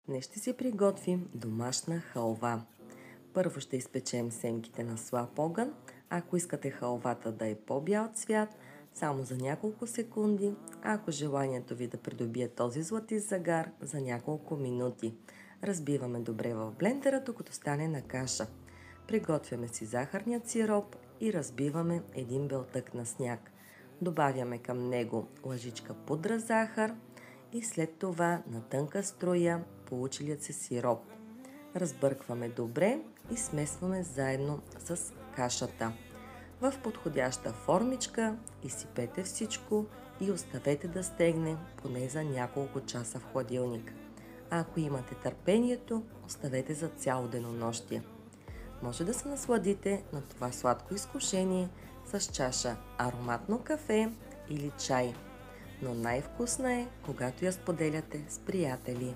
Днес ще си приготвим домашна халва. Първо ще изпечем семките на слаб огън. Ако искате халвата да е по-бял цвят, само за няколко секунди. Ако желанието ви да придобие този златист загар, за няколко минути. Разбиваме добре в блендера, докато стане на каша. Приготвяме си захарният сироп и разбиваме един белтък на сняг. Добавяме към него лъжичка пудра захар и след това на тънка струя получилият се сироп. Разбъркваме добре и смесваме заедно с кашата. В подходяща формичка изсипете всичко и оставете да стегне поне за няколко часа в хладилник. А ако имате търпението, оставете за цяло денонощие. Може да се насладите на това сладко изкушение с чаша ароматно кафе или чай. Но най-вкусна е, когато я споделяте с приятели.